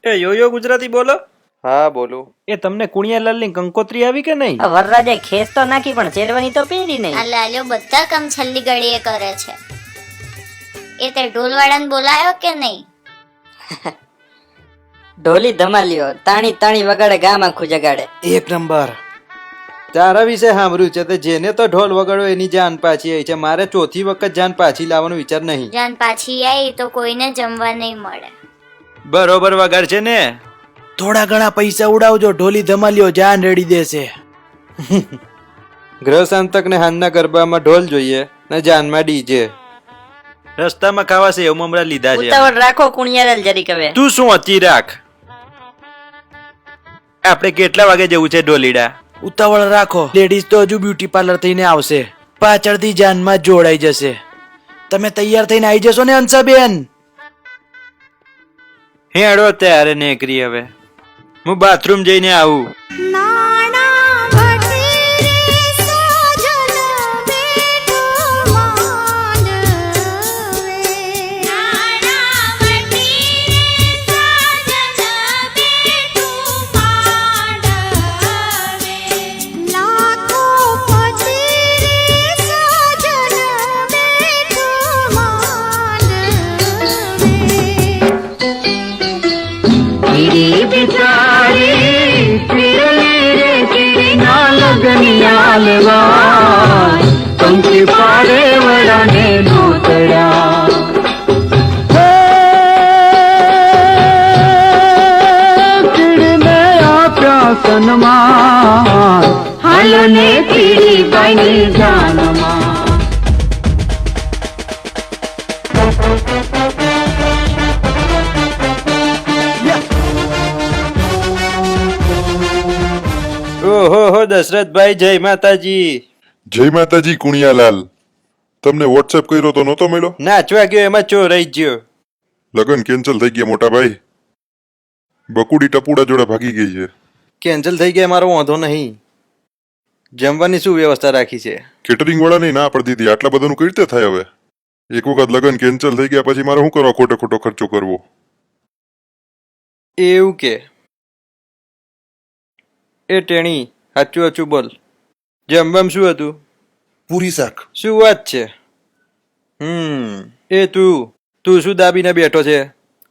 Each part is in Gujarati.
એ યોયો ગુજરાતી બોલો. હા બોલું. એ તમને કુણિયાલાલની કંકોત્રી આવી કે નહીં? વરરાજે ખેસ તો નાખી પણ શેરવાની તો પહેરી નહીં. આ લાલ્યો બધા કામ છેલ્લી ઘડીએ કરે છે. એ તે ઢોલવાળાને બોલાયો કે નહીં? ઢોલી ધમાલ્યો તાણી તાણી વગાડે ગામ આખું જગાડે. એક નંબર. તારા વિશે સાંભળ્યું છે તે જેને તો ઢોલ વગાડો એની જાન પાછી આવી છે. મારે ચોથી વખત જાન પાછી લાવવાનો વિચાર નહીં. જાન પાછી આવી તો કોઈને જમવા નહીં મળે. બરોબર વગાડ છે ને? થોડા ઘણા પૈસા ઉડાવજો, ઢોલી ધમાલ્યો જાન રેડી દેશે. ગ્રહ શાંતક ને હાનના ગરબામાં ઢોલ જોઈએ ને જાનમાં ડીજે. રસ્તામાં ખાવા છે એવું મમરા લીધા છે. ઉતાવળ રાખો કુણિયાલાલ જરીક હવે. તું શું હતી રાખ. આપણે કેટલા વાગે જવું છે ઢોલીડા? ઉતાવળ રાખો, લેડીઝ તો હજુ બ્યુટી પાર્લર થઈને આવશે, પાછળથી જાનમાં જોડાઈ જશે. તમે તૈયાર થઈને આવી જશો ને હંસાબેન? હેડો ત્યારે નેકરી હવે. હું બાથરૂમ જઈને આવું. ઓહો દશરથભાઈ, જય માતાજી. જય માતાજી કુણિયાલાલ. તમને વોટ્સએપ કર્યો તો નહોતો મળ્યો? નાચવા ગયો એમાં ચોરાઈ ગયો. લગન કેન્સલ થઈ ગયા મોટા ભાઈ. બકુડી ટપુડા જોડે ભાગી ગઈ છે. કેન્સલ થઈ ગયા મારો વાંધો નહીં. જમવાની શું વ્યવસ્થા રાખી છે? કેટરિંગ વાળાની ના પડી દીધી. આટલા બધાનું કઈ રીતે થાય હવે? એક વખત લગન કેન્સલ થઈ ગયા પછી મારે શું કરવા ખોટો ખોટો ખર્ચો કરવો? એવું કે? એ ટેણી સાચું સાચું બોલ. જમવામાં શું હતું? પૂરી શાક. શું વાત છે? એ તું શું દાબીને બેઠો છે?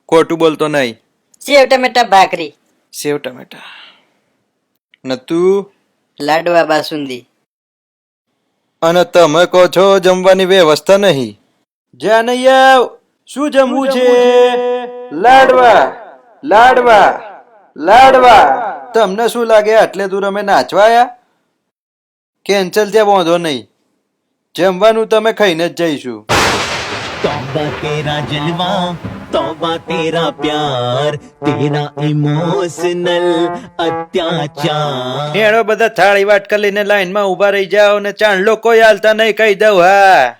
ખોટું બોલતો નહીં. સેવ ટમેટા ભાખરી. સેવ ટમેટા ને તું? લાડવા બાસુંદી. અને તમે કહો છો જમવાની વ્યવસ્થા નહીં? જ્યાં નહીં આવ. શું જમવું છે? લાડવા લાડવા લાડવા. તમને શું લાગે આટલે દૂર અમે નાચવા આયા? કેન્સલ ત્યાં વાંધો નહીં. જમવાનું તમે ખાઈને જ જઈશું. तौबा तेरा जलवा, तौबा तेरा प्यार, तेरा इमोशनल અત્યાચાર. હેડો બધા થાળી વાટકા લઈને લાઈનમાં ઉભા રહી જાઓ ને ચાંદલો કોઈ હાલતા નહીં કહી દઉં. હા